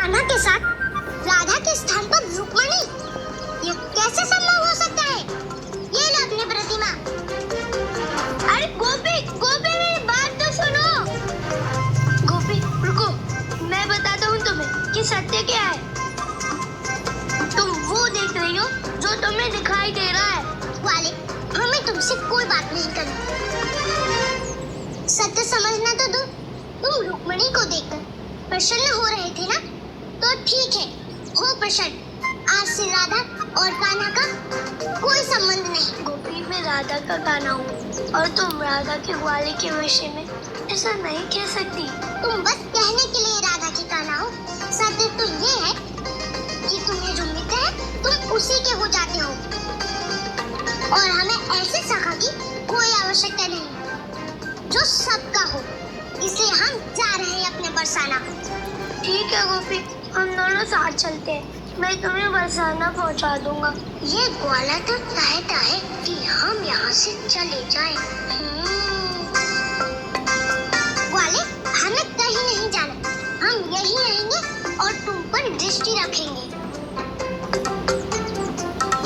कान्हा के साथ राधा के स्थान पर रुक्मणी, ये कैसे संभव हो सकता है? ये लो अपनी प्रतिमा। अरे गोपी, गोपी मेरी बात तो सुनो। गोपी रुको, मैं बताता हूँ तुम्हें कि सत्य क्या है। तुम वो देख रही हो जो तुम्हें दिखाई दे रहा है। वाले, हमें तुमसे कोई बात नहीं करनी। सत्य समझना तो दो, तुम रुक्मणी को देखकर प्रसन्न हो रहे थे ना, तो ठीक है, हो प्रसन्न। आज से राधा और कान्हा का कोई संबंध नहीं। गोपी, मैं राधा का कान्हा हूँ और तुम राधा के ग्वाले के विषय में ऐसा नहीं कह सकती। तुम बस कहने के लिए राधा की कान्हा हो। सत्य तो ये है कि तुम्हें जो मिलता है तुम उसी के हो जाते हो, और हमें ऐसे सखा की कोई आवश्यकता नहीं जो सबका हो। इसलिए हम जा रहे हैं अपने बरसाना। ठीक है गोपी, हम दोनों साथ चलते हैं। मैं तुम्हें बरसाना पहुंचा दूंगा। ये ग्वाला तो चाहता है कि हम यहाँ से चले जाएं। ग्वाले, हमें कहीं नहीं जाना, हम यहीं रहेंगे और तुम पर दृष्टि रखेंगे।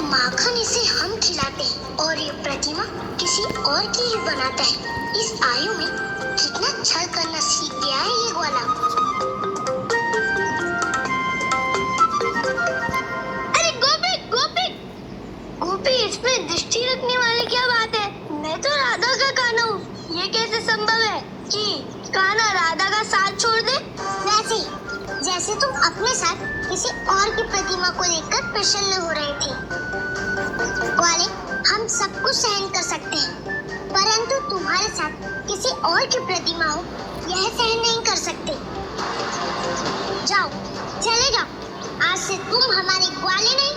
माखन इसे हम खिलाते हैं और ये प्रतिमा किसी और की ही बनाता है। इस आयु में कितना छल करना सीख गया है ये ग्वाला। अरे गोपी, गोपी, गोपी, इसमें दृष्टि रखने वाली क्या बात है? मैं तो राधा का कान्हा हूँ। ये कैसे संभव है कि कान्हा राधा का साथ छोड़ दे? वैसे ही जैसे तुम अपने साथ किसी और की प्रतिमा को देखकर प्रसन्न हो रहे थे। ग्वाले, हम सब कुछ सहन कर सकते हैं, परंतु तुम्हारे साथ किसी और की प्रतिमा हो, यह सहन नहीं कर सकते। जाओ, चले जाओ। आज से तुम हमारे ग्वाले नहीं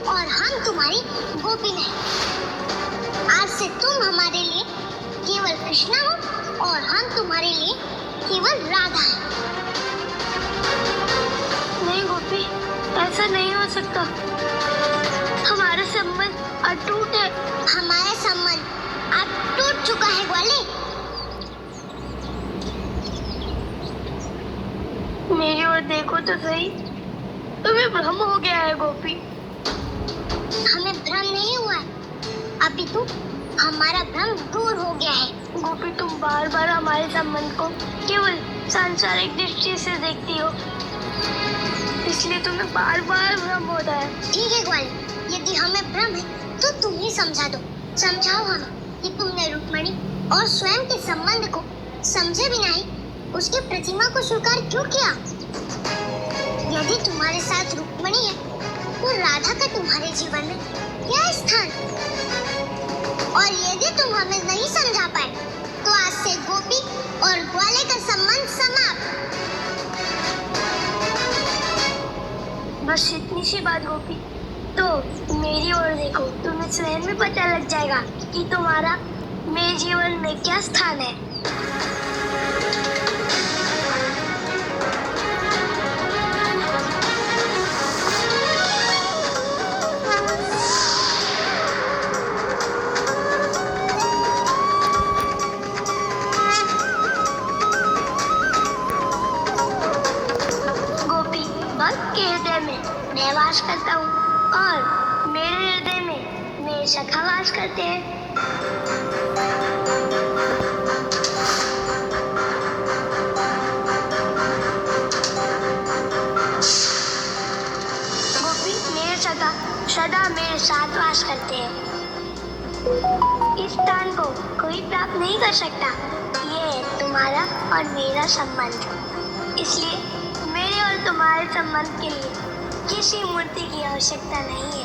और हम तुम्हारी गोपी नहीं। आज से तुम हमारे लिए केवल कृष्णा हो और हम तुम्हारे लिए केवल राधा हैं। नहीं गोपी, ऐसा नहीं हो सकता। हमारा संबंध अटूट है। हमारा संबंध अब टूट चुका है ग्वाले। मेरी ओर देखो तो सही, तुम्हें भ्रम हो गया है गोपी। हमें भ्रम नहीं हुआ है, अपितु हमारा भ्रम दूर हो गया है। गोपी, तुम बार बार हमारे संबंध को केवल सांसारिक दृष्टि से देखती हो, इसलिए तुम्हें बार बार भ्रम होता है। ठीक है ग्वाले, यदि हमें भ्रम है तो तुम ही समझा दो। समझाओ हमें कि तुमने रुक्मणी और स्वयं के संबंध को समझे बिना ही उसकी प्रतिमा को स्वीकार क्यों किया? यदि तुम्हारे साथ रुक्मणी है तो राधा का तुम्हारे जीवन में क्या स्थान? और यदि तुम हमें नहीं समझा पाए तो आज से गोपी और ग्वाले का संबंध समाप्त। बस इतनी सी बात गोपी। तो मेरी ओर देखो, तुम्हें स्वयं में पता लग जाएगा कि तुम्हारा मेरे जीवन में क्या स्थान है। गोपी, भक्त के हृदय में मैं वास करता हूँ और मेरे हृदय में मेरे सखा वास करते हैं। गोपी, मेरे सखा सदा मेरे साथ वास करते हैं। इस स्थान को कोई प्राप्त नहीं कर सकता। ये है तुम्हारा और मेरा संबंध। इसलिए मेरे और तुम्हारे संबंध के लिए किसी मूर्ति की आवश्यकता नहीं है।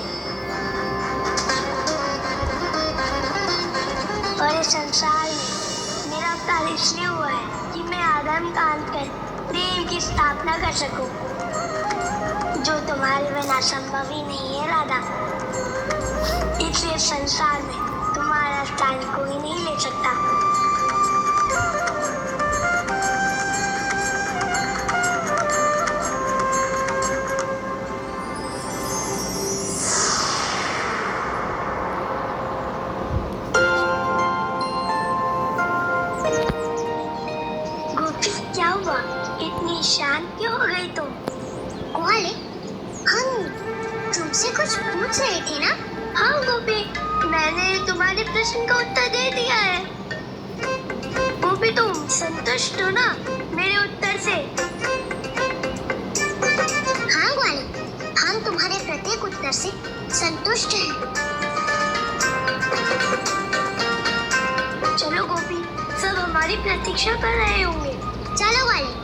और इस संसार में मेरा अवतार इसलिए हुआ है कि मैं आदम का अंत कर प्रेम की स्थापना कर सकूं, जो तुम्हारे बिना संभव ही नहीं है राधा। इसलिए संसार में तुम्हारा स्थान कोई नहीं ले सकता। गोपी, क्या हुआ? इतनी शांत क्यों हो गई तुम? मुझसे कुछ पूछ रहे थे ना? हाँ गोपी, मैंने तुम्हारे प्रश्न का उत्तर दे दिया है। गोपी तुम संतुष्ट हो ना मेरे उत्तर से? हाँ ग्वाले, हम तुम्हारे प्रत्येक उत्तर से संतुष्ट हैं। चलो गोपी, सब हमारी प्रतीक्षा कर रहे होंगे। चलो ग्वाले,